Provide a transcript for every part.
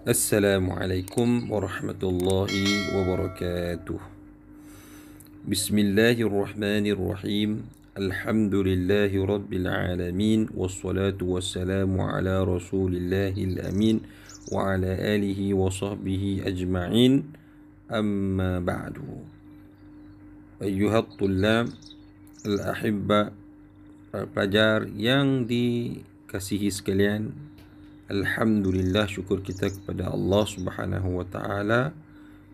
Assalamualaikum warahmatullahi wabarakatuh. Bismillahirrahmanirrahim. Alhamdulillahi rabbil alamin. Wassalatu wassalamu ala rasulillahil amin. Wa ala alihi wa sahbihi ajma'in. Amma ba'du. Ayyuhat tullab al-ahibba, pelajar yang dikasihi sekalian, alhamdulillah, syukur kita kepada Allah Subhanahu wa taala.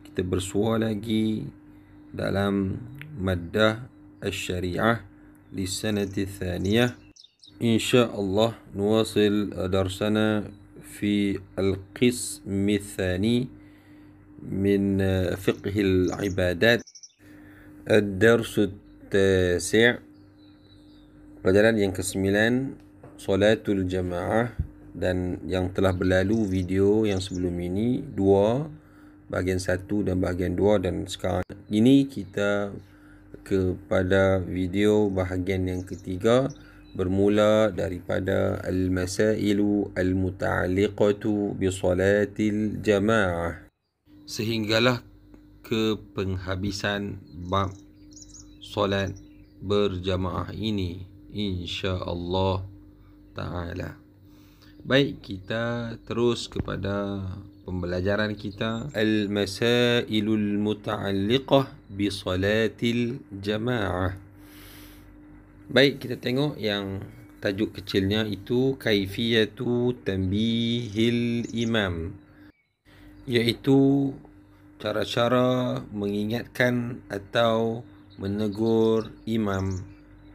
Kita bersua lagi dalam maddah asy-syariah li sanati tsaniyah. Insyaallah nuwasil darsana fi al-qism الثاني من فقه العبادات. الدرس التاسع، pelajaran yang ke-9, Salatul Jamaah. Dan yang telah berlalu video yang sebelum ini, 2, bahagian 1 dan bahagian 2, dan sekarang ini kita kepada video bahagian yang ketiga, bermula daripada al-masailu al-muta'alliqatu bi salatil jamaah sehinggalah ke penghabisan bab solat berjamaah ini, insya-Allah taala. Baik, kita terus kepada pembelajaran kita, al-masailul muta'alliqah bi salatil jamaah. Baik, kita tengok yang tajuk kecilnya itu kaifiyatu tanbihil imam, iaitu cara-cara mengingatkan atau menegur imam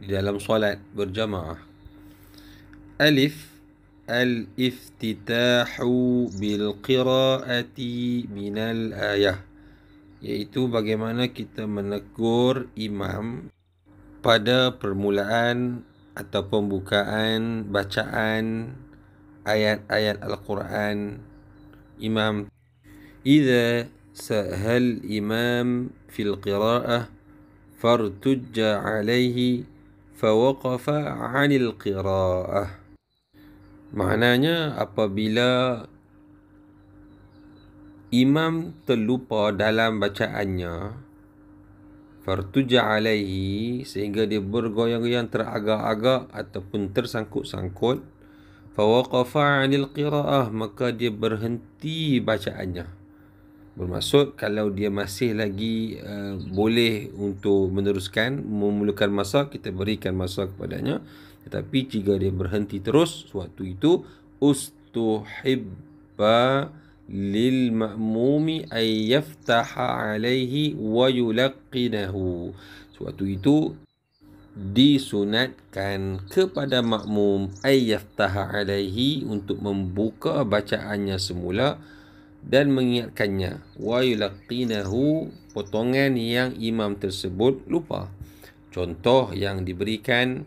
di dalam solat berjamaah. Alif, al-iftitahu bil qiraati minal ayah, iaitu bagaimana kita menegur imam pada permulaan atau pembukaan bacaan ayat-ayat Al-Quran imam. Idza sahal imam fil qiraah fartujja alaihi fawaqafa 'anil qiraah. Maknanya, apabila imam terlupa dalam bacaannya, fartuja alaihi, sehingga dia bergoyang-goyang, teragak-agak ataupun tersangkut-sangkut, fawaqafa 'anil qiraah, maka dia berhenti bacaannya. Bermaksud, kalau dia masih lagi boleh untuk meneruskan, memerlukan masa, kita berikan masa kepadanya. Tetapi jika dia berhenti terus, suatu itu ustuhibba lil ma'mumi ay yaftaha alaihi wa yulaqqinahu. Suatu itu disunatkan kepada makmum ay yaftaha alaihi, untuk membuka bacaannya semula dan mengingatkannya, wa yulaqqinahu, potongan yang imam tersebut lupa. Contoh yang diberikan,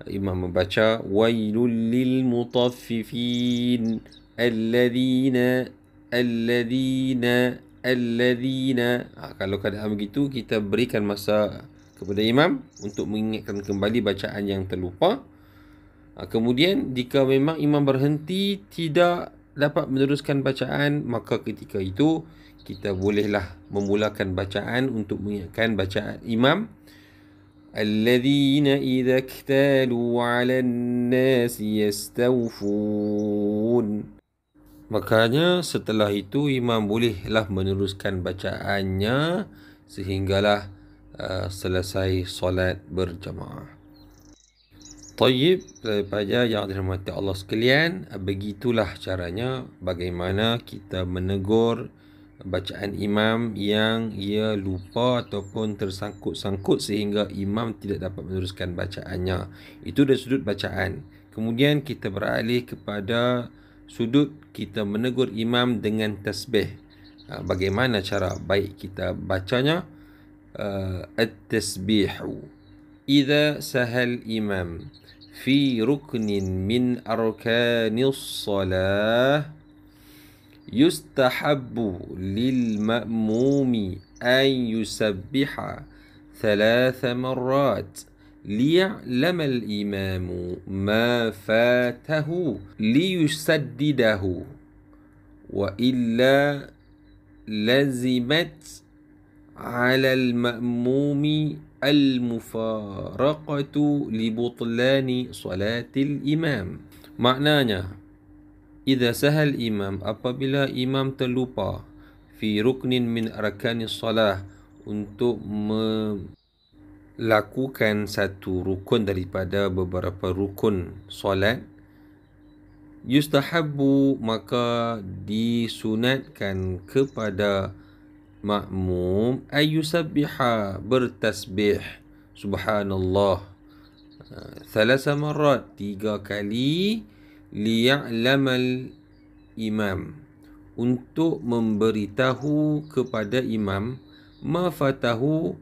imam membaca wailul lil mutaffifin alladzina. Kalau keadaan begitu, kita berikan masa kepada imam untuk mengingatkan kembali bacaan yang terlupa. Kemudian jika memang imam berhenti, tidak dapat meneruskan bacaan, maka ketika itu kita bolehlah memulakan bacaan untuk mengingatkan bacaan imam. Alladzina idza iktalu 'alan nasi yastawfun. Makanya setelah itu imam bolehlah meneruskan bacaannya sehinggalah selesai solat berjamaah. Tayyib, pelajar yang dirahmati Allah sekalian, begitulah caranya bagaimana kita menegur bacaan imam yang ia lupa ataupun tersangkut-sangkut sehingga imam tidak dapat meneruskan bacaannya. Itu dari sudut bacaan. Kemudian kita beralih kepada sudut kita menegur imam dengan tasbih. Bagaimana cara baik kita bacanya? At-tasbihu idza sahal imam fi ruknin min arkanis salah yustahabbu lil ma'mumi an yusabbiha 3 marrat liya'lama al-imamu ma fatahu liyusaddidahu wa illa lazimat 'ala al-ma'mumi al-mufaraqatu li butlani salatil imam. Maknanya, idza sahal imam, apabila imam terlupa fi ruknin min arkanis salah, untuk melakukan satu rukun daripada beberapa rukun solat, yustahabbu, maka disunatkan kepada makmum ayusabbiha, bertasbih subhanallah thalatha marrat, 3 kali, liya'lamal imam, untuk memberitahu kepada imam, ma fatahu,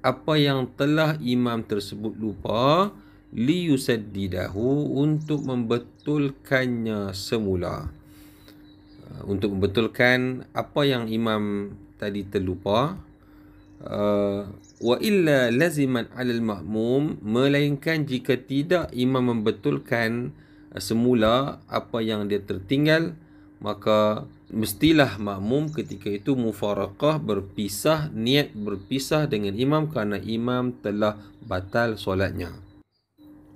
apa yang telah imam tersebut lupa, liyusaddidahu, untuk membetulkannya semula, untuk membetulkan apa yang imam tadi terlupa. Wa illa laziman 'alal ma'mum, melainkan jika tidak imam membetulkan semula apa yang dia tertinggal, maka mestilah makmum ketika itu mufaraqah, berpisah, niat berpisah dengan imam kerana imam telah batal solatnya.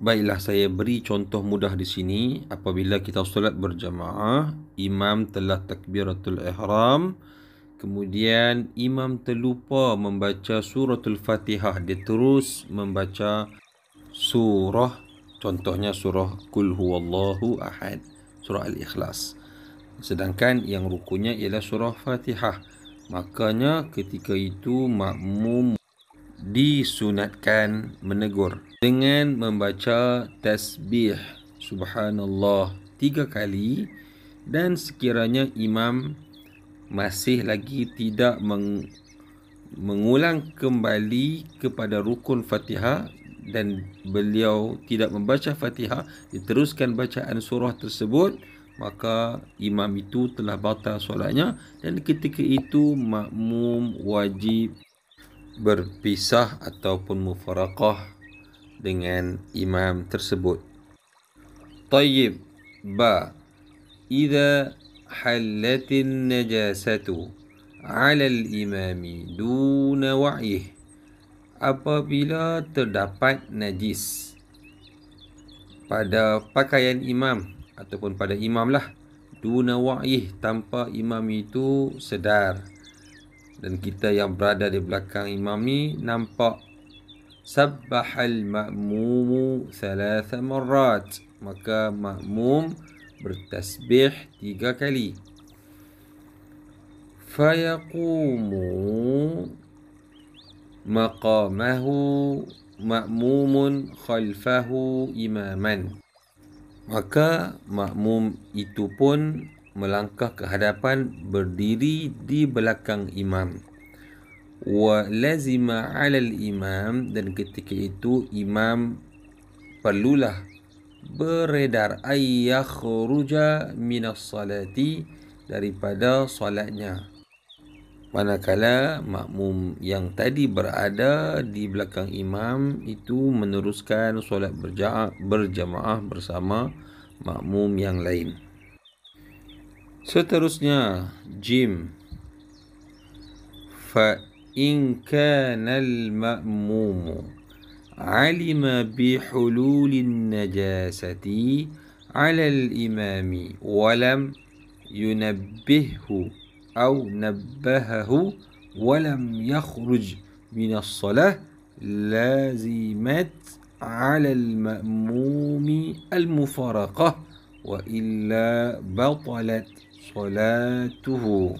Baiklah, saya beri contoh mudah di sini. Apabila kita solat berjamaah, imam telah takbiratul ihram, kemudian imam terlupa membaca suratul Fatihah, dia terus membaca surah, contohnya surah Qul huwallahu ahad, surah Al-Ikhlas, sedangkan yang rukunnya ialah surah Fatihah. Makanya ketika itu makmum disunatkan menegur dengan membaca tasbih subhanallah 3 kali, dan sekiranya imam masih lagi tidak mengulang kembali kepada rukun Fatihah dan beliau tidak membaca Fatihah, diteruskan bacaan surah tersebut, maka imam itu telah batal solatnya, dan ketika itu makmum wajib berpisah ataupun mufaraqah dengan imam tersebut. Tayyib. Ba, idza hallatin najasatu 'ala al-imami duna wa'yih, apabila terdapat najis pada pakaian imam ataupun pada imam lah, duna wa'yih, tanpa imam itu sedar, dan kita yang berada di belakang imam ni nampak, sabbahal ma'mumu thalatha marrat, maka makmum bertasbih 3 kali. Fayaqumu maqamahu ma'mumun khalfahu imaman, maka makmum itu pun melangkah ke hadapan, berdiri di belakang imam. Wa lazima 'alal imam, dan ketika itu imam perlulah beredar, ay yakhruja minas salati, daripada solatnya. Manakala makmum yang tadi berada di belakang imam itu meneruskan solat berjamaah bersama makmum yang lain. Seterusnya, jim. Fa in kana al-ma'mumu 'alima bi hululin najasati 'ala al-imami wa lam yunabbihhu aw nabbahahu wa lam yakhruj min as-salah, lazimat 'ala al-ma'mumi al-mufaraqah wa illa batalat salatuhu.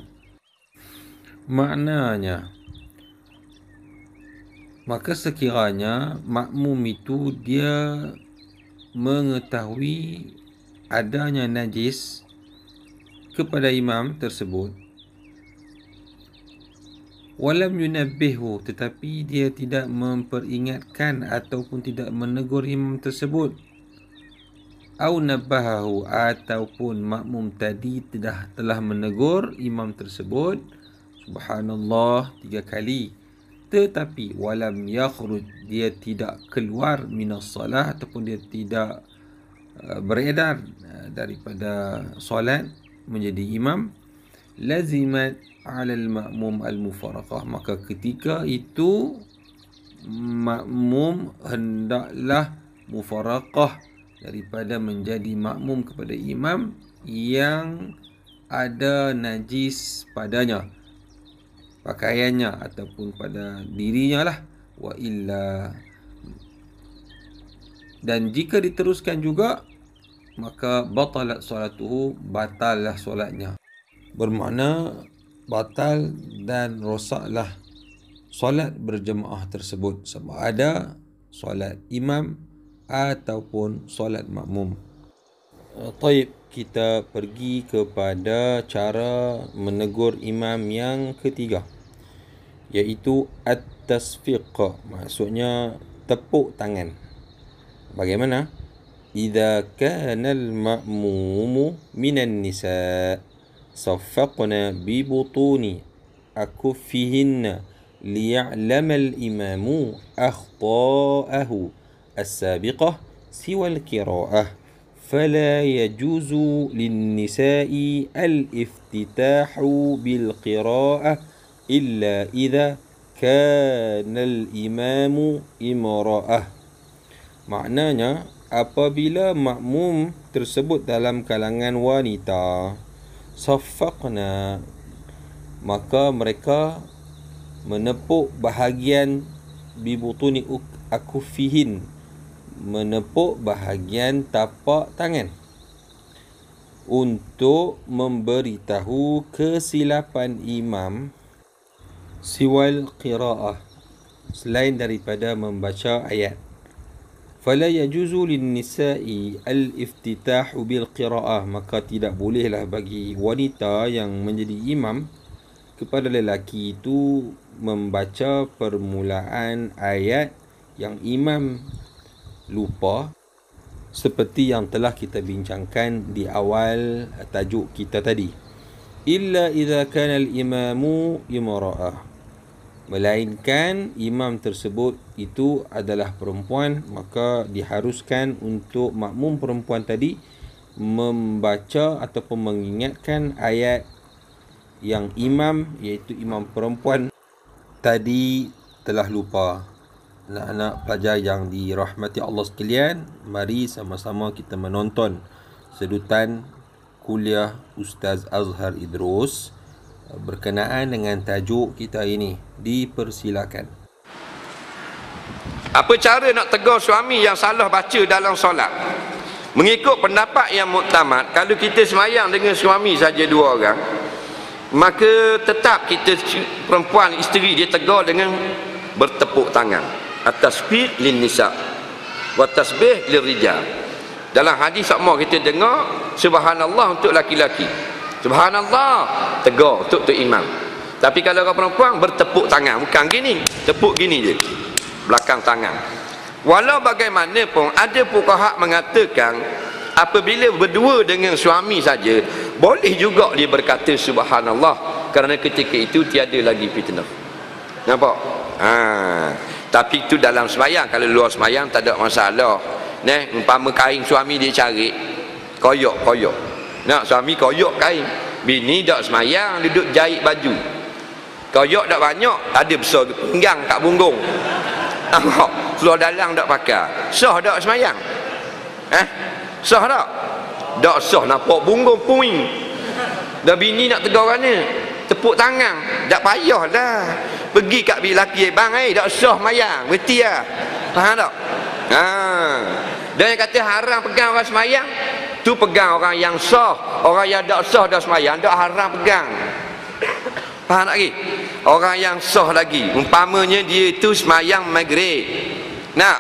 Maknanya, maka sekiranya makmum itu dia mengetahui adanya najis kepada imam tersebut, walam yunabbihu, tetapi dia tidak memperingatkan ataupun tidak menegur imam tersebut, au nabbahahu, ataupun makmum tadi telah menegur imam tersebut subhanallah 3 kali, tetapi walam yakhruj, dia tidak keluar minas salah, ataupun dia tidak beredar daripada solat, menjadi imam, lazimat 'alal ma'mum al-mufaraqah, maka ketika itu makmum hendaklah mufaraqah daripada menjadi makmum kepada imam yang ada najis padanya, pakaiannya ataupun pada dirinya lah, wa illa. Dan jika diteruskan juga, maka batalat solatuhu, batallah solatnya. Bermakna batal dan rosaklah solat berjemaah tersebut, sama ada solat imam ataupun solat makmum. Taib, kita pergi kepada cara menegur imam yang ketiga, iaitu at-tasfiq, maksudnya tepuk tangan. Bagaimana? Idza kana al-ma'mumu minan nisa saffaqna bi butuni akuffihinna ليعلم الإمام أخطاءه السابقة سوى القراءة فلا يجوز للنساء الافتتاح بالقراءة إلا إذا كان الإمام امرأة. Maknanya, apabila makmum tersebut dalam kalangan wanita, saffaqna, maka mereka menepuk bahagian bibutuni akufihin, menepuk bahagian tapak tangan, untuk memberitahu kesilapan imam, siwal qira'ah, selain daripada membaca ayat. Fala yajuzu lin-nisa'i al-iftitahu bil qira'ah, maka tidak bolehlah bagi wanita yang menjadi imam kepada lelaki itu membaca permulaan ayat yang imam lupa, seperti yang telah kita bincangkan di awal tajuk kita tadi. Illa idza kana al-imamu imra'ah, melainkan imam tersebut itu adalah perempuan, maka diharuskan untuk makmum perempuan tadi membaca ataupun mengingatkan ayat yang imam, iaitu imam perempuan tadi, telah lupa. Anak-anak pelajar yang dirahmati Allah sekalian, mari sama-sama kita menonton sedutan kuliah Ustaz Azhar Idrus berkenaan dengan tajuk kita ini. Dipersilakan. Apa cara nak tegur suami yang salah baca dalam solat? Mengikut pendapat yang muktamad, kalau kita semayang dengan suami saja dua orang, maka tetap kita perempuan isteri dia tegur dengan bertepuk tangan. At-tasbih lin nisa wa tasbih lir rijal. Dalam hadis sama kita dengar subhanallah untuk laki-laki, subhanallah tegur untuk imam. Tapi kalau orang perempuan bertepuk tangan, bukan gini, tepuk gini je belakang tangan. Walau bagaimanapun ada fuqaha mengatakan apabila berdua dengan suami saja boleh juga dia berkata subhanallah, kerana ketika itu tiada lagi fitnah. Nampak? Tapi itu dalam semayang. Kalau luar semayang tak ada masalah. Umpama kain suami dia cari koyok. Nak suami koyok kain, bini dak semayang duduk jahit baju. Koyok dak banyak, ada besar pinggang kat punggung. Nampak? Keluar dalang dak pakai. Sah dak semayang? Sah dak? Dak sah, nampak punggung puing. Dah bini nak tegur mana? Tepuk tangan. Tak payah dah. Pergi kat bini lelaki, bang, dak sah mayang. Berhenti lah. Faham tak? Dan yang kata haram pegang orang semayang, tu pegang orang yang sah. Orang yang tak sah dah semayang, tak haram pegang. Faham tak lagi? Orang yang sah lagi, umpamanya dia itu semayang maghrib. Nak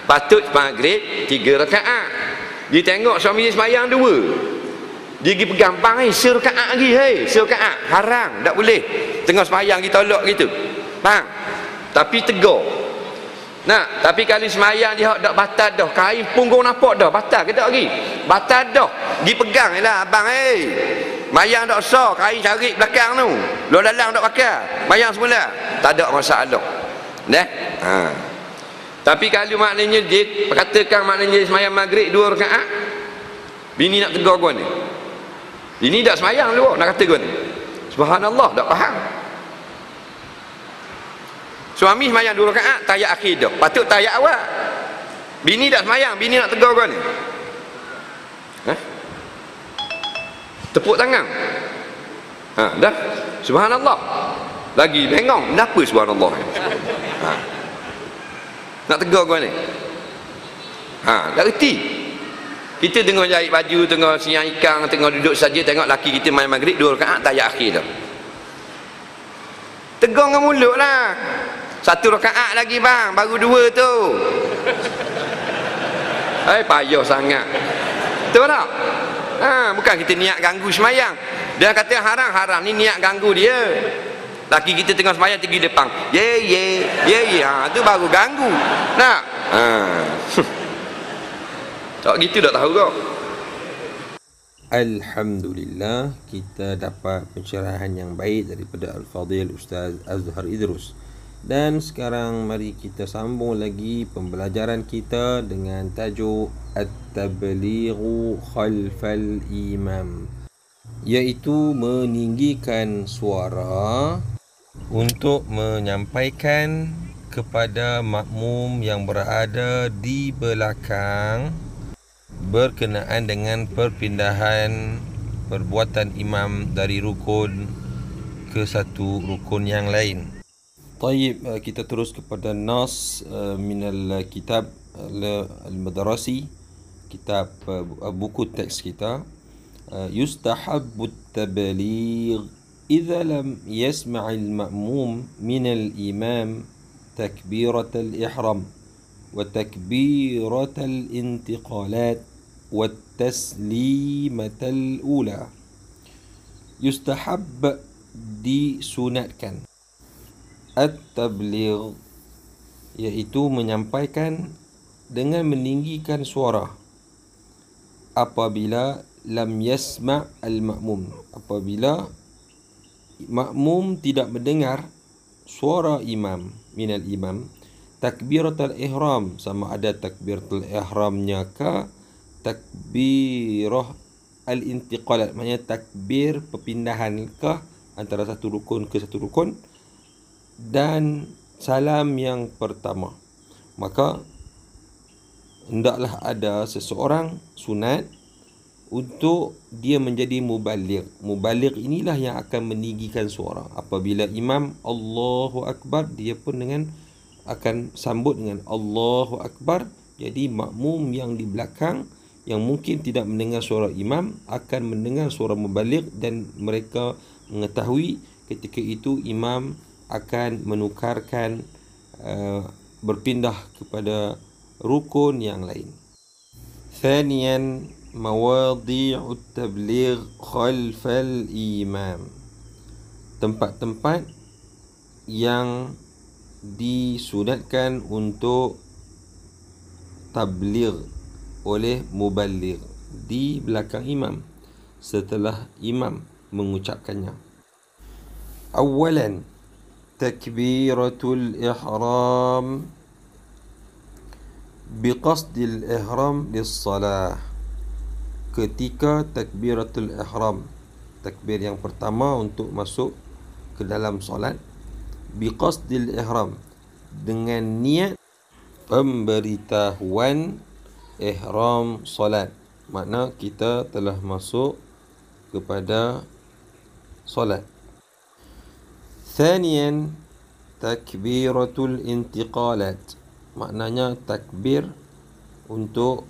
patut maghrib 3 rakaat. Dia tengok suami dia semayang 2. Dia pergi pegang bang, serakaat lagi, serakaat. Haram, tak boleh. Tengah semayang kita tolak gitu. Faham? Tapi tegur. Nah, tapi kali semayang dia tak batal dah, kain punggung nampak dah, batal ke tak lagi? Batal dah. Pergi pegang lah abang, mayang tak sah, kain cari belakang tu. Luar dalam tak pakai. Mayang semula. Tak ada masalah. Tapi kalau maknanya dia katakan maknanya semayang maghrib 2 rakaat, bini nak tegur gua ni. Ini tak semayang lu nak kata gini. Subhanallah, tak faham. Suami semayang 2 rakaat, tayat akhir dah. Patut tayat awal. Bini tak semayang, bini nak tegur kau ni. Tepuk tangan. Dah. Subhanallah. Lagi bengong. Kenapa subhanallah? Nak tegur kau ni. Tak reti. Kita tengah jahit baju, tengah siang ikan, tengah duduk saja, tengok laki kita main maghrib 2 rakaat tayat akhir dah. Tegur dengan mulut lah. 1 rakaat lagi bang, baru 2 tu. Payah sangat. Betul tak? Bukan kita niat ganggu semayang. Dia kata haram ni niat ganggu dia. Laki kita tengah semayang tinggi depan. Ye. Tu baru ganggu. Nak? Tak gitu tak tahu kau. Alhamdulillah, kita dapat pencerahan yang baik daripada Al-Fadhil Ustaz Azhar Idrus. Dan sekarang mari kita sambung lagi pembelajaran kita dengan tajuk At-Tablighu Khalfal Imam, iaitu meninggikan suara untuk menyampaikan kepada makmum yang berada di belakang berkenaan dengan perpindahan perbuatan imam dari rukun ke satu rukun yang lain. Taib, kita terus kepada nas minal kitab al-madrasi, kitab buku teks kita. Yustahabbu at-tabligh idza lam yasma' al-ma'mum min al-imam takbirat al-ihram wa takbirat al-intiqalat wa at-taslimat al-ula. Yustahab, disunatkan, at-tabligh, iaitu menyampaikan dengan meninggikan suara apabila lam yasma' al-ma'mum, apabila makmum tidak mendengar suara imam, minal imam, takbiratul ihram, sama ada takbiratul ihramnya ke takbirah al-intiqalat, maknanya takbir perpindahan ke antara satu rukun ke satu rukun, dan salam yang pertama. Maka hendaklah ada seseorang sunat untuk dia menjadi mubaligh. Mubaligh inilah yang akan meninggikan suara. Apabila imam Allahu Akbar, dia pun akan sambut dengan Allahu Akbar. Jadi makmum yang di belakang yang mungkin tidak mendengar suara imam akan mendengar suara mubaligh, dan mereka mengetahui ketika itu imam akan menukarkan berpindah kepada rukun yang lain. Thaniyan, mawadhi'ut tabligh khalfal imam, tempat-tempat yang disunatkan untuk tabligh oleh mubaligh di belakang imam setelah imam mengucapkannya. Awalan, takbiratul ihram biqasdil ihram lis-salah. Ketika takbiratul ihram, takbir yang pertama untuk masuk ke dalam solat, biqasdil ihram, dengan niat pemberitahuan ihram solat, makna kita telah masuk kepada solat. Thaniyan, takbiratul intiqalat, maknanya takbir untuk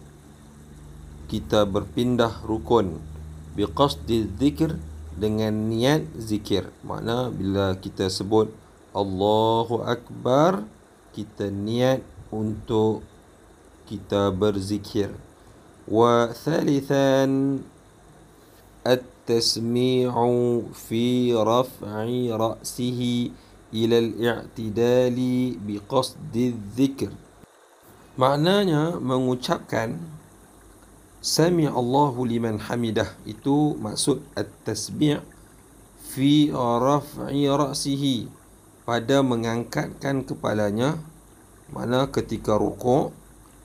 kita berpindah rukun, biqasdi zikr, dengan niat zikir, makna bila kita sebut Allahu Akbar, kita niat untuk kita berzikir. Wa thalithan, at-tasmi'u fi raf'i ra'sihi ila al-i'tidali biqasdi dzikr, maknanya mengucapkan Sami Allahu liman hamidah, itu maksud at-tasmi' fi raf'i ra'sihi, pada mengangkatkan kepalanya, mana ketika rukuk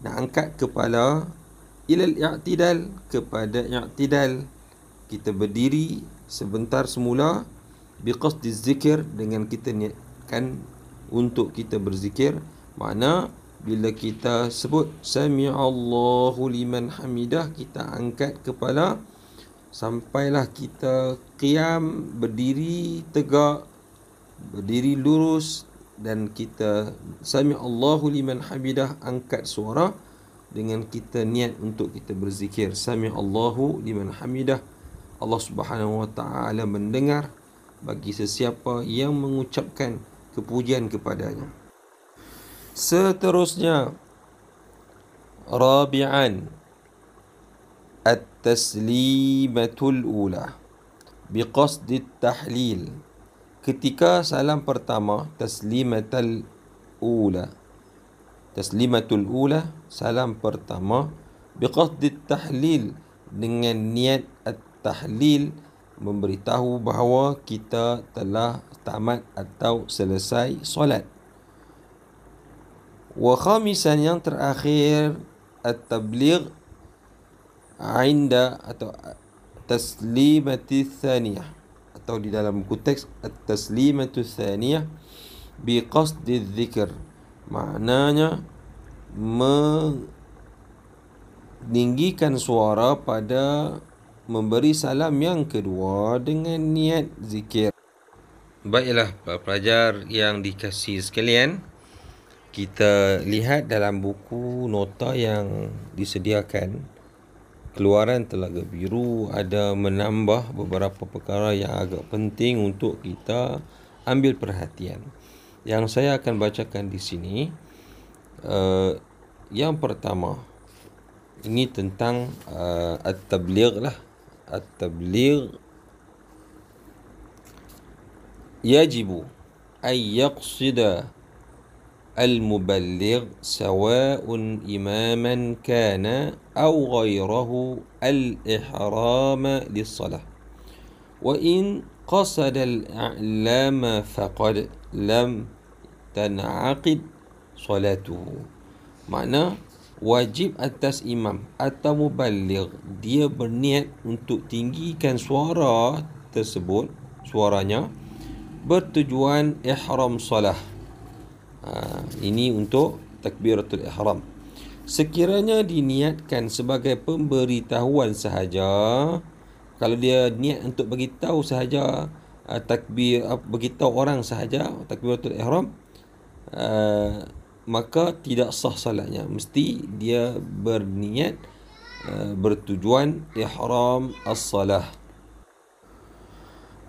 nak angkat kepala, ilal i'tidal, kepada i'tidal, kita berdiri sebentar semula biqasdi zikir, dengan kita niatkan untuk kita berzikir. Makna bila kita sebut sami'allahu liman hamidah, kita angkat kepala sampailah kita qiyam, berdiri tegak, berdiri lurus, dan kita sami'allahu liman hamidah, angkat suara dengan kita niat untuk kita berzikir. Sami'allahu liman hamidah, Allah Subhanahu wa taala mendengar bagi sesiapa yang mengucapkan kepujian kepadanya. Seterusnya, rabi'an at-taslimatul ula biqasdi tahlil. Ketika salam pertama, taslimatul ula, salam pertama, biqasdi tahlil, dengan niat at-tahlil, memberitahu bahawa kita telah tamat atau selesai solat. Wa khamisan, yang terakhir, at-tabligh inda atau taslimati tsaniyah, atau di dalam buku teks at-taslimatu tsaniyah biqasdi dzikr, maknanya meninggikan suara pada memberi salam yang kedua dengan niat zikir. Baiklah para pelajar yang dikasihi sekalian, kita lihat dalam buku nota yang disediakan, Keluaran Telaga Biru ada menambah beberapa perkara yang agak penting untuk kita ambil perhatian. Yang saya akan bacakan di sini, yang pertama, ini tentang at-tabligh lah. At-tabligh yajibu ay yaqsida المبلغ سواء إماما كان أو غيره الإحرام للصلاة، وإن قصد الإعلام فقد لم تنعقد صلاته. Makna wajib atas imam atau muballigh, dia berniat untuk tinggikan suara tersebut, suaranya bertujuan ihram salah. Ini untuk takbiratul ihram. Sekiranya diniatkan sebagai pemberitahuan sahaja, kalau dia niat untuk bagi tahu sahaja, bagi tahu orang sahaja takbiratul ihram, maka tidak sah salatnya. Mesti dia berniat bertujuan ihram as-salah.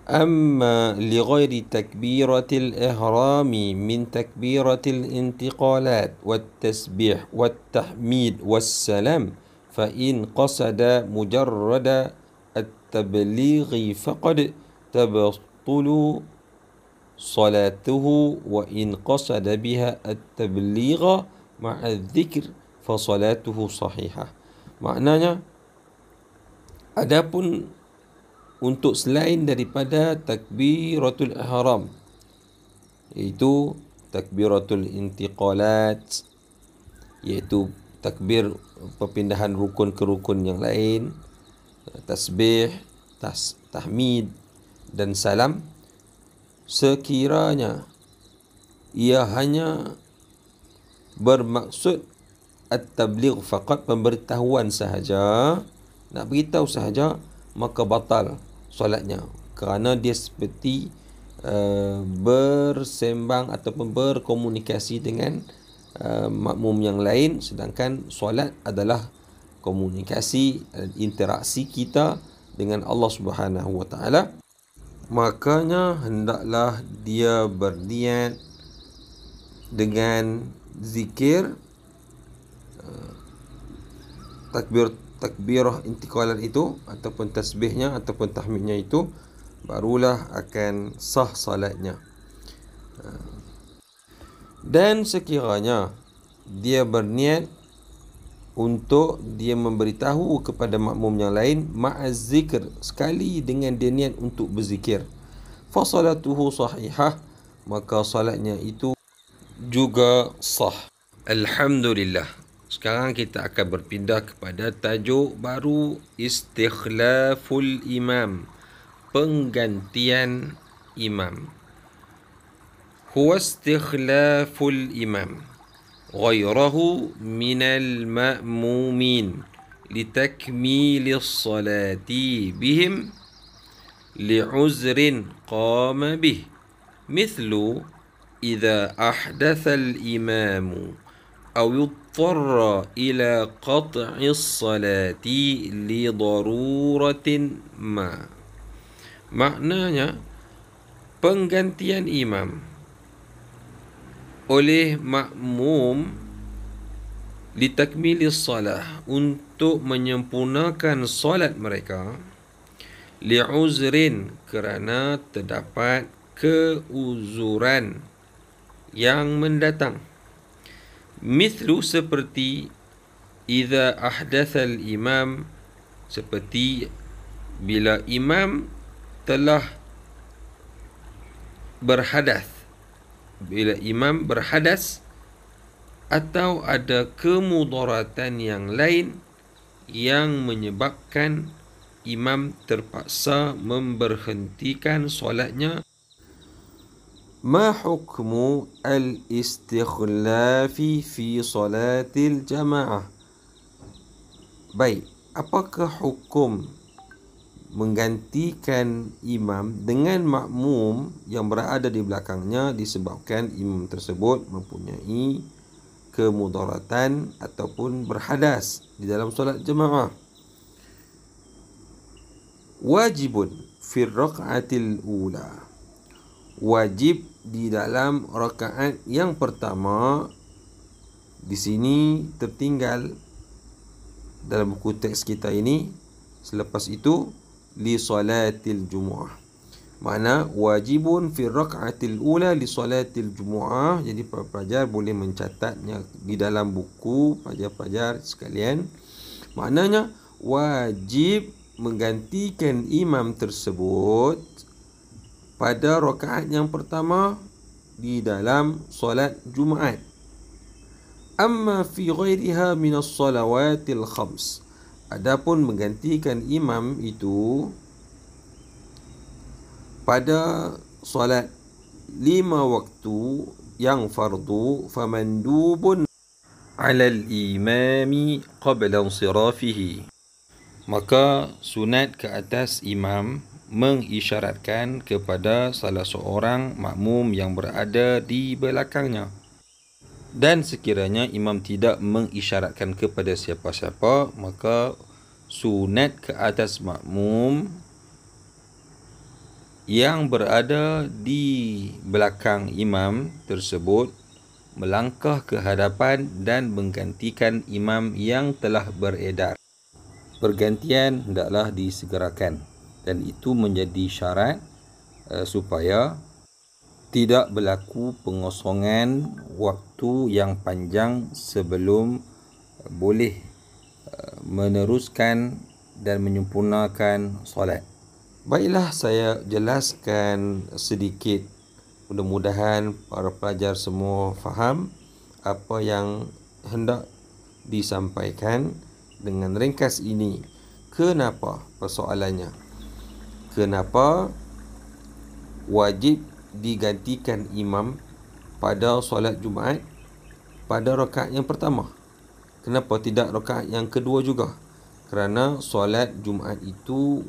أما لغير تكبيرة الإحرام من تكبيرة الانتقالات والتسبيح والتحميد والسلام فإن قصد مجرد التبليغ فقد تبطل صلاته، وإن قصد بها التبليغ مع الذكر فصلاته صحيحة. Maknanya, adapun untuk selain daripada takbiratul ihram, iaitu takbiratul intiqalat, iaitu takbir perpindahan rukun ke rukun yang lain, tasbih, tahmid dan salam, sekiranya ia hanya bermaksud at-tabligh faqat, pemberitahuan sahaja, nak beritahu sahaja, maka batal solatnya, kerana dia seperti bersembang ataupun berkomunikasi dengan makmum yang lain, sedangkan solat adalah komunikasi, interaksi kita dengan Allah Subhanahu wa taala. Makanya hendaklah dia berniat dengan zikir takbirah intikalan itu, ataupun tasbihnya ataupun tahmidnya itu, barulah akan sah salatnya. Dan sekiranya dia berniat untuk dia memberitahu kepada makmum yang lain ma'az zikr, sekali dengan dia niat untuk berzikir, fa salatuhu sahihah, maka salatnya itu juga sah. Alhamdulillah. Sekarang kita akan berpindah kepada tajuk baru, istikhlaful imam, penggantian imam. Huwa istikhlaful imam ghayrahu minal ma'mumin litakmilis salati bihim li'uzrin qama bih, mithlu idza ahdatha al-imamu aw yuttara ila qat'i as-salati li daruratin ma. Maknanya, penggantian imam oleh makmum litakmilis salah, untuk menyempurnakan solat mereka, li'uzrin, kerana terdapat keuzuran yang mendatang. Mithlu, seperti idza ahdathal imam, seperti bila imam telah berhadas, bila imam berhadas atau ada kemudaratan yang lain yang menyebabkan imam terpaksa memberhentikan solatnya. Ma hukmu al-istikhlafi fi salatil jamaah? Baik, apakah hukum menggantikan imam dengan makmum yang berada di belakangnya disebabkan imam tersebut mempunyai kemudaratan ataupun berhadas di dalam solat jemaah? Wajibun fi raka'atil ula, wajib di dalam rakaat yang pertama. Di sini tertinggal dalam buku teks kita ini. Selepas itu, li salatil jumu'ah. Makna wajibun fi raka'atil ula li salatil jumu'ah. Jadi pelajar boleh mencatatnya di dalam buku pelajar-pelajar sekalian. Maknanya wajib menggantikan imam tersebut pada rakaat yang pertama di dalam solat Jumaat. Amma fi ghairiha min as-salawatil khams, adapun menggantikan imam itu pada solat 5 waktu yang fardu, famandubun 'ala al-imami qabla insirafihi, maka sunat ke atas imam mengisyaratkan kepada salah seorang makmum yang berada di belakangnya. Dan sekiranya imam tidak mengisyaratkan kepada siapa-siapa, maka sunat ke atas makmum yang berada di belakang imam tersebut melangkah ke hadapan dan menggantikan imam yang telah beredar. Pergantian hendaklah disegerakan, dan itu menjadi syarat supaya tidak berlaku pengosongan waktu yang panjang sebelum boleh meneruskan dan menyempurnakan solat. Baiklah, saya jelaskan sedikit. Mudah-mudahan para pelajar semua faham apa yang hendak disampaikan dengan ringkas ini. Kenapa persoalannya? Kenapa wajib digantikan imam pada solat Jumaat pada rakaat yang pertama? Kenapa tidak rakaat yang kedua juga? Kerana solat Jumaat itu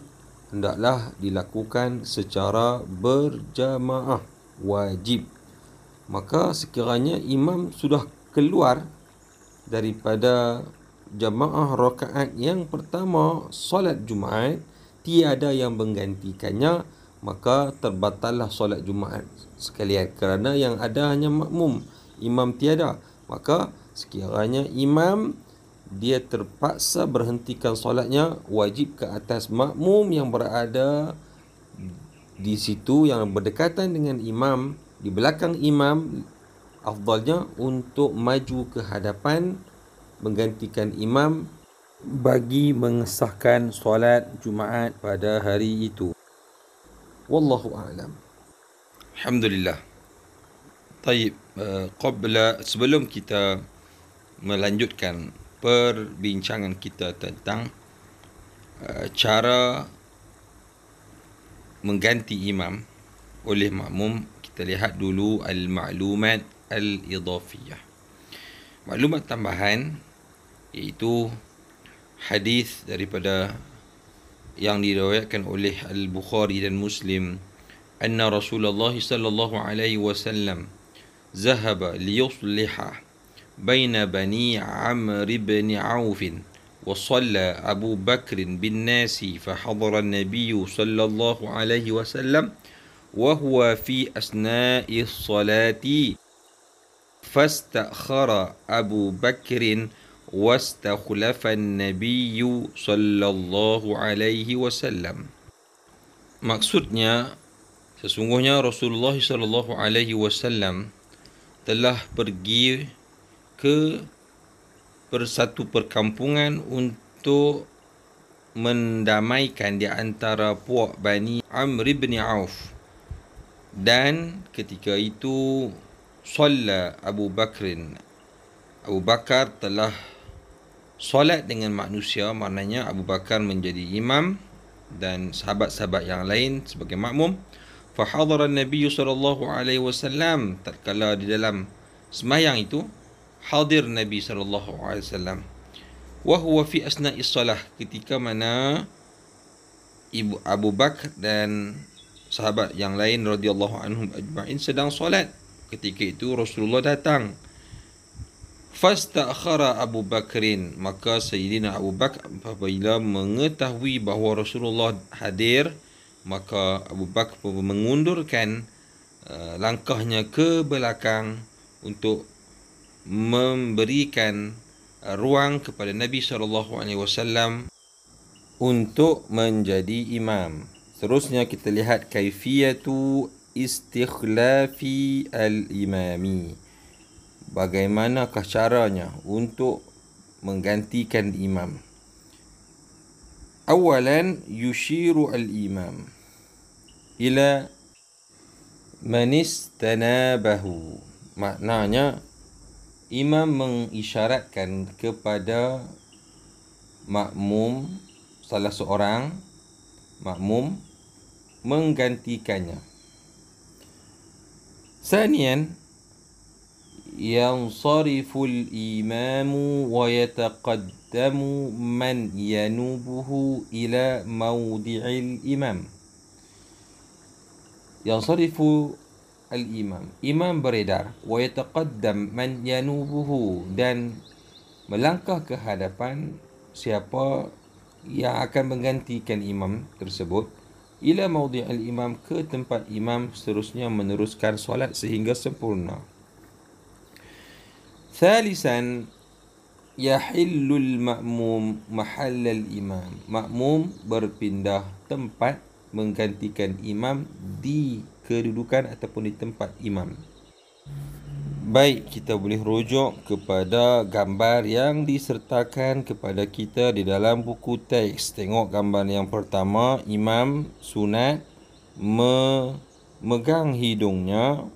hendaklah dilakukan secara berjamaah, wajib. Maka sekiranya imam sudah keluar daripada jamaah rakaat yang pertama solat Jumaat, tiada yang menggantikannya, maka terbatallah solat Jumaat sekalian. Kerana yang ada hanya makmum, imam tiada. Maka sekiranya imam dia terpaksa berhentikan solatnya, wajib ke atas makmum yang berada di situ, yang berdekatan dengan imam, di belakang imam, afdalnya untuk maju ke hadapan menggantikan imam bagi mengesahkan solat Jumaat pada hari itu. Wallahu a'lam. Alhamdulillah. Taib, sebelum kita melanjutkan perbincangan kita tentang cara mengganti imam oleh makmum. Kita lihat dulu al-ma'lumat al-idhafiyah. Maklumat tambahan iaitu hadis daripada yang diriwayatkan oleh Al-Bukhari dan Muslim, anna Rasulullah sallallahu alaihi wasallam zahaba liyusliha baina bani Amr ibn Auf wa shalla Abu Bakr bin Nasi fa hadara an-nabiy sallallahu alaihi wasallam wa huwa fi asna'i as-salati fastakhara Abu Bakr واستخلف النبي صلى الله عليه وسلم. Maksudnya, sesungguhnya Rasulullah sallallahu alaihi wasallam telah pergi ke satu perkampungan untuk mendamaikan di antara puak Bani Amr bin Auf, dan ketika itu solat Abu Bakar telah solat dengan manusia, maknanya Abu Bakar menjadi imam dan sahabat-sahabat yang lain sebagai makmum. Fa hadara an-nabiy sallallahu alaihi wasallam, tatkala di dalam sembahyang itu hadir Nabi sallallahu alaihi wasallam, wa huwa fi asna'is salah, ketika mana Ibu Abu Bakar dan sahabat yang lain radhiyallahu anhum ajma'in sedang solat. Ketika itu Rasulullah datang. Fastakhara Abu Bakrin, maka Sayyidina Abu Bakar apabila mengetahui bahawa Rasulullah hadir, maka Abu Bakar mengundurkan langkahnya ke belakang untuk memberikan ruang kepada Nabi SAW untuk menjadi imam. Seterusnya kita lihat kaifiyatu istikhlafi al-imami. Bagaimanakah caranya untuk menggantikan imam? Awalan, yushiru al-imam ila man istanabahu. Maknanya, imam mengisyaratkan kepada makmum, salah seorang makmum, menggantikannya. Sanian, yansarifu al-imamu wa yataqaddamu man yanubuhu ila mawdi'il imam. Yansarifu al-imam, imam beredar, wa yataqaddam man yanubuhu, dan melangkah ke hadapan siapa yang akan menggantikan imam tersebut, ila mawdi'il imam, ke tempat imam, seterusnya meneruskan solat sehingga sempurna. Thalisan, yahillul ma'mum mahallal imam. Makmum berpindah tempat menggantikan imam di kedudukan ataupun di tempat imam. Baik, kita boleh rujuk kepada gambar yang disertakan kepada kita di dalam buku teks. Tengok gambar yang pertama, imam sunat memegang hidungnya,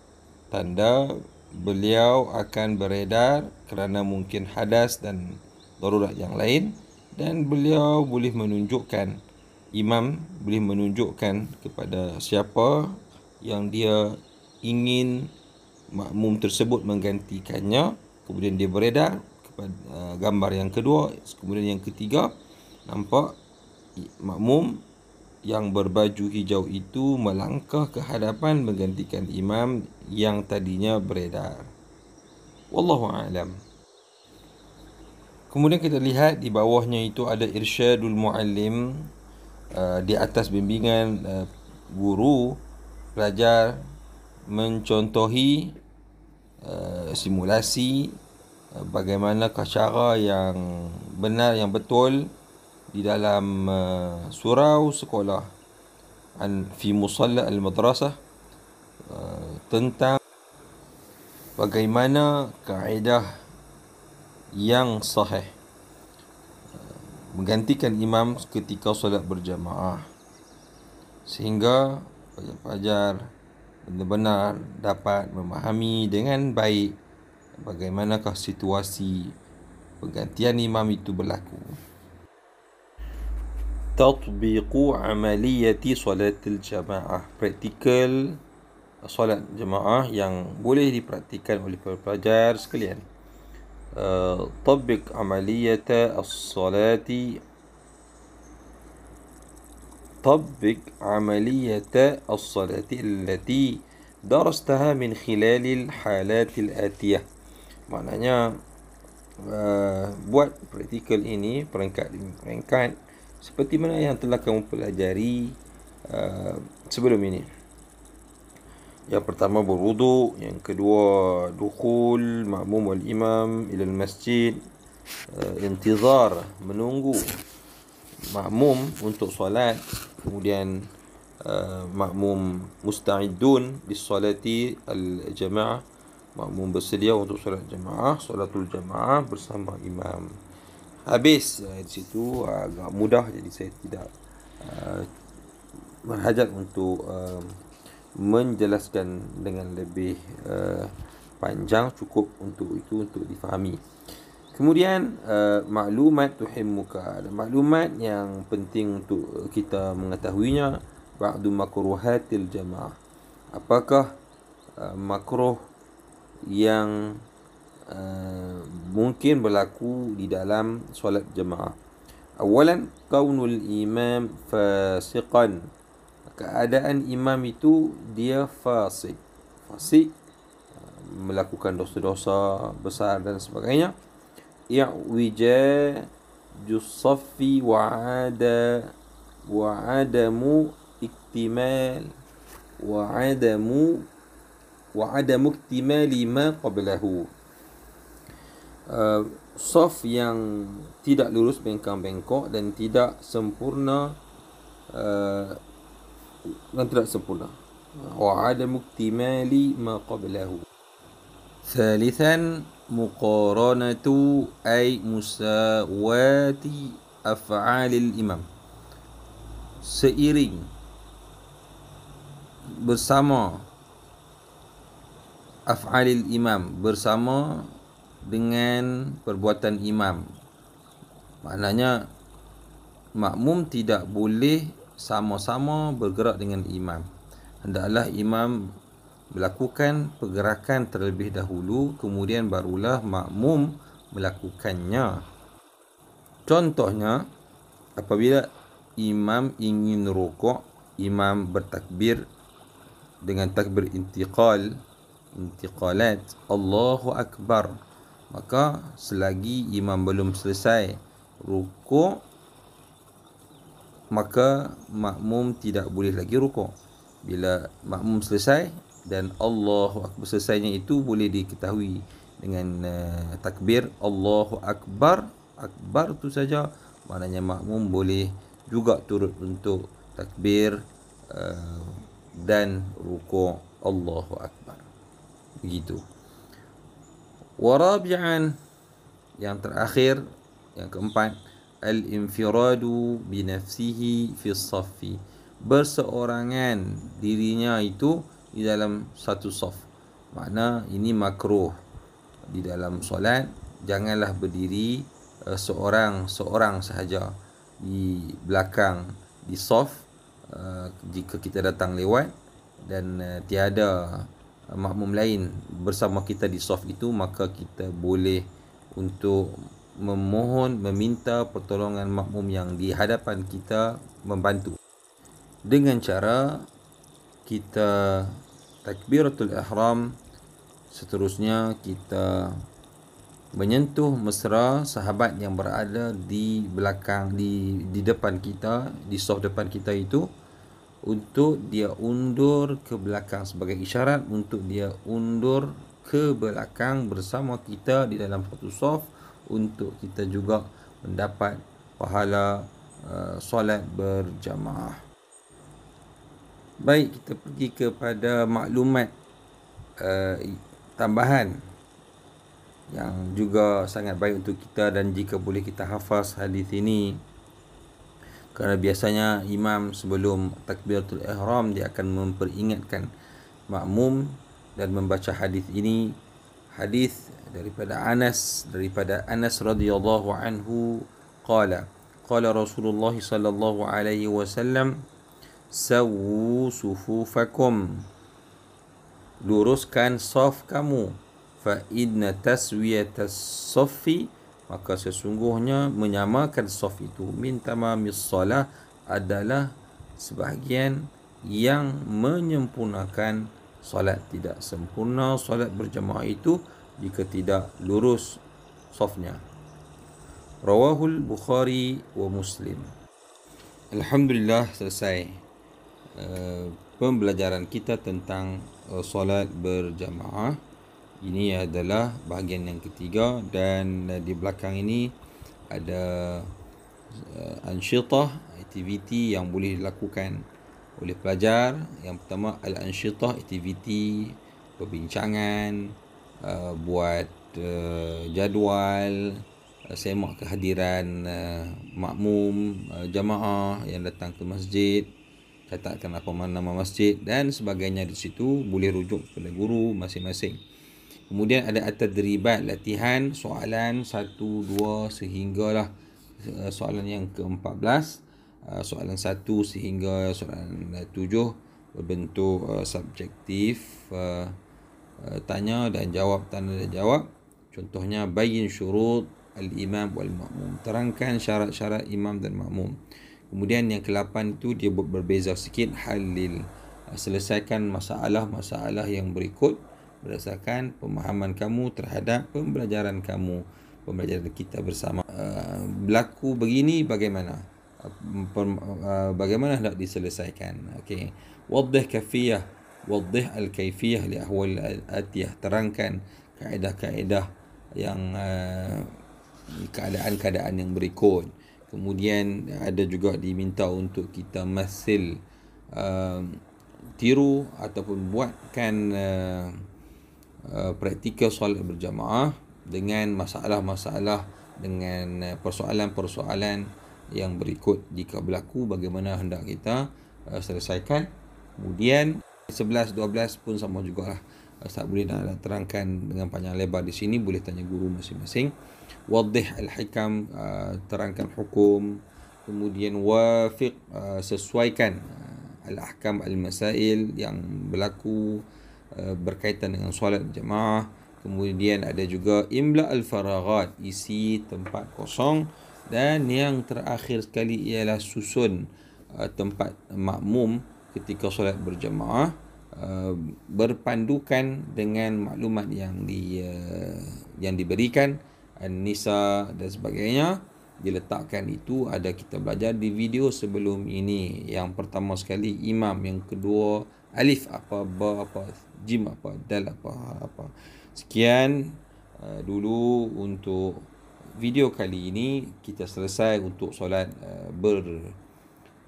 tanda beliau akan beredar kerana mungkin hadas dan darurat yang lain, dan beliau boleh menunjukkan, imam boleh menunjukkan kepada siapa yang dia ingin makmum tersebut menggantikannya. Kemudian dia beredar kepada gambar yang kedua. Kemudian yang ketiga, nampak makmum yang berbaju hijau itu melangkah ke hadapan menggantikan imam yang tadinya beredar. Wallahu a'lam. Kemudian kita lihat di bawahnya itu ada irsyadul muallim, di atas bimbingan guru, pelajar mencontohi simulasi bagaimanakah cara yang benar, yang betul di dalam surau sekolah fi musalla al-madrasah, tentang bagaimana kaedah yang sahih menggantikan imam ketika solat berjamaah, sehingga pelajar benar-benar dapat memahami dengan baik bagaimanakah situasi pergantian imam itu berlaku. Tatbiqu amaliyati salatil jamaah, praktikal solat jemaah yang boleh dipraktikan oleh para pelajar sekalian. طبق عملية الصلاة طبق عملية الصلاة التي درستها من خلال الحالات الآتية. Maknanya buat praktikal ini peringkat demi peringkat seperti mana yang telah kamu pelajari sebelum ini. Yang pertama berwudu, yang kedua dukhul makmum wal imam ila masjid, intizar menunggu makmum untuk solat, kemudian makmum musta'idun lis-salati al-jamaah, makmum bersedia untuk solat jamaah, solatul jamaah bersama imam. Habis di situ agak mudah, jadi saya tidak berhajat untuk menjelaskan dengan lebih panjang, cukup untuk itu untuk difahami. Kemudian maklumat tuhimmuka, ada maklumat yang penting untuk kita mengetahuinya. Ba'du makruhatil jamaah, apakah makruh yang mungkin berlaku di dalam solat jamaah. Awalan, kaunul imam fasiqan, keadaan imam itu dia fasik melakukan dosa-dosa besar dan sebagainya. I'wija jusaffi wa adamu iktimal wa adamu iktimali ma qablahu, saf yang tidak lurus, bengkang-bengkok dan tidak sempurna, وعدم اكتمال ما قبله. ثالثا مقارنة أي مساواة أفعال الإمام، seiring bersama af'alil imam, bersama dengan perbuatan imam. Maknanya makmum tidak boleh sama-sama bergerak dengan imam. Hendaklah imam melakukan pergerakan terlebih dahulu, kemudian barulah makmum melakukannya. Contohnya, apabila imam ingin rukuk, imam bertakbir dengan takbir intiqalat, Allahu Akbar, maka selagi imam belum selesai rukuk, maka makmum tidak boleh lagi rukuk. Bila makmum selesai dan Allahu Akbar, selesainya itu boleh diketahui dengan takbir Allahu Akbar. Akbar tu saja, maknanya makmum boleh juga turut untuk takbir dan rukuk Allahu Akbar. Begitu. Warabi'an, yang terakhir, yang keempat, al-infiradu binafsihi fi saffi, berseorangan dirinya itu di dalam satu saf. Makna ini makruh di dalam solat. Janganlah berdiri seorang sahaja di belakang di saf jika kita datang lewat dan tiada makmum lain bersama kita di saf itu, maka kita boleh untuk meminta pertolongan makmum yang di hadapan kita membantu dengan cara kita takbiratul ihram, seterusnya kita menyentuh mesra sahabat yang berada di belakang, di depan kita, di saf depan kita itu, untuk dia undur ke belakang sebagai isyarat untuk dia undur ke belakang bersama kita di dalam satu saf, untuk kita juga mendapat pahala solat berjamaah. Baik, kita pergi kepada maklumat tambahan yang juga sangat baik untuk kita, dan jika boleh kita hafaz hadis ini, kerana biasanya imam sebelum takbiratul ihram dia akan memperingatkan makmum dan membaca hadis ini hadis daripada Anas radhiyallahu anhu qala Rasulullah sallallahu alaihi wasallam sawu sufufakum, luruskan saf kamu, fa inna taswiyatas saffi, maka sesungguhnya menyamakan saf itu, min tamamis salah, adalah sebahagian yang menyempurnakan solat. Tidak sempurna solat berjamaah itu jika tidak lurus safnya. Rawahul Bukhari wa Muslim. Alhamdulillah, selesai pembelajaran kita tentang solat berjamaah. Ini adalah bahagian yang ketiga, dan di belakang ini ada ansyitah, aktiviti yang boleh dilakukan oleh pelajar. Yang pertama al-ansyitah, aktiviti perbincangan, buat jadual, semak kehadiran makmum, jamaah yang datang ke masjid, catatkan apa nama masjid dan sebagainya. Di situ boleh rujuk kepada guru masing-masing. Kemudian ada at-tadribat, latihan soalan 1, 2 sehinggalah soalan yang ke-14. Soalan 1 sehingga soalan 7 berbentuk subjektif, tanya dan jawab. Contohnya bayyin syurut al-imam wal makmum, terangkan syarat-syarat imam dan makmum. Kemudian yang ke-8 itu dia berbeza sikit, halil, selesaikan masalah-masalah yang berikut berdasarkan pemahaman kamu terhadap pembelajaran kita bersama. Berlaku begini, bagaimana hendak diselesaikan. Okey, waddih kafiyah, waddih al-kaifiyah li ahwal al-atiyah, terangkan kaedah-kaedah yang keadaan-keadaan yang berikut. Kemudian ada juga diminta untuk kita masil, tiru ataupun buatkan praktikal solat berjamaah dengan masalah-masalah, dengan persoalan-persoalan yang berikut. Jika berlaku, bagaimana hendak kita selesaikan. Kemudian 11, 12 pun sama jugalah. Tak boleh nak terangkan dengan panjang lebar di sini, boleh tanya guru masing-masing. Waddih al-hikam, terangkan hukum. Kemudian wafiq, sesuaikan al-ahkam al-masail yang berlaku berkaitan dengan solat jemaah. Kemudian ada juga imla al-faraghat, isi tempat kosong. Dan yang terakhir sekali ialah susun tempat makmum ketika solat berjemaah, berpandukan dengan maklumat yang diberikan, An-Nisa dan sebagainya. Diletakkan itu, ada kita belajar di video sebelum ini. Yang pertama sekali imam, yang kedua alif apa, ba apa, jim apa, dal apa. Sekian dulu untuk video kali ini. Kita selesai untuk solat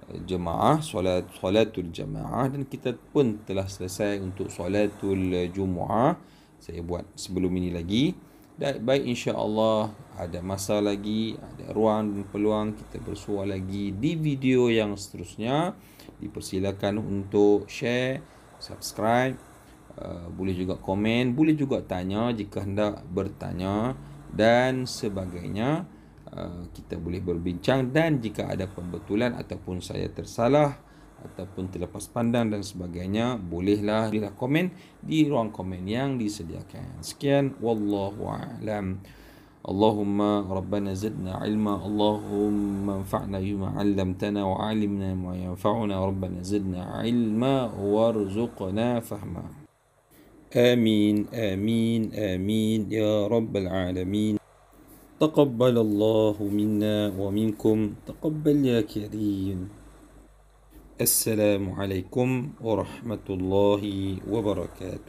berjemaah, solatul jemaah, dan kita pun telah selesai untuk solatul Jumu'ah. Saya buat sebelum ini lagi. Dan baik, insya-Allah ada masa lagi, ada ruang dan peluang kita bersua lagi di video yang seterusnya. Dipersilakan untuk share, subscribe, boleh juga komen, boleh juga tanya jika hendak bertanya dan sebagainya. Kita boleh berbincang, dan jika ada pembetulan ataupun saya tersalah ataupun terlepas pandang dan sebagainya, bolehlah komen di ruang komen yang disediakan. Sekian, wallahu a'lam. Allahumma rabbana zidna ilma, Allahumma anfa'na bima 'allamtana wa 'allimna ma yanfa'una, rabbana zidna ilma warzuqna fahma. Amin amin amin ya rabbal alamin. تقبل الله منا ومنكم تقبل يا كريم. السلام عليكم ورحمة الله وبركاته.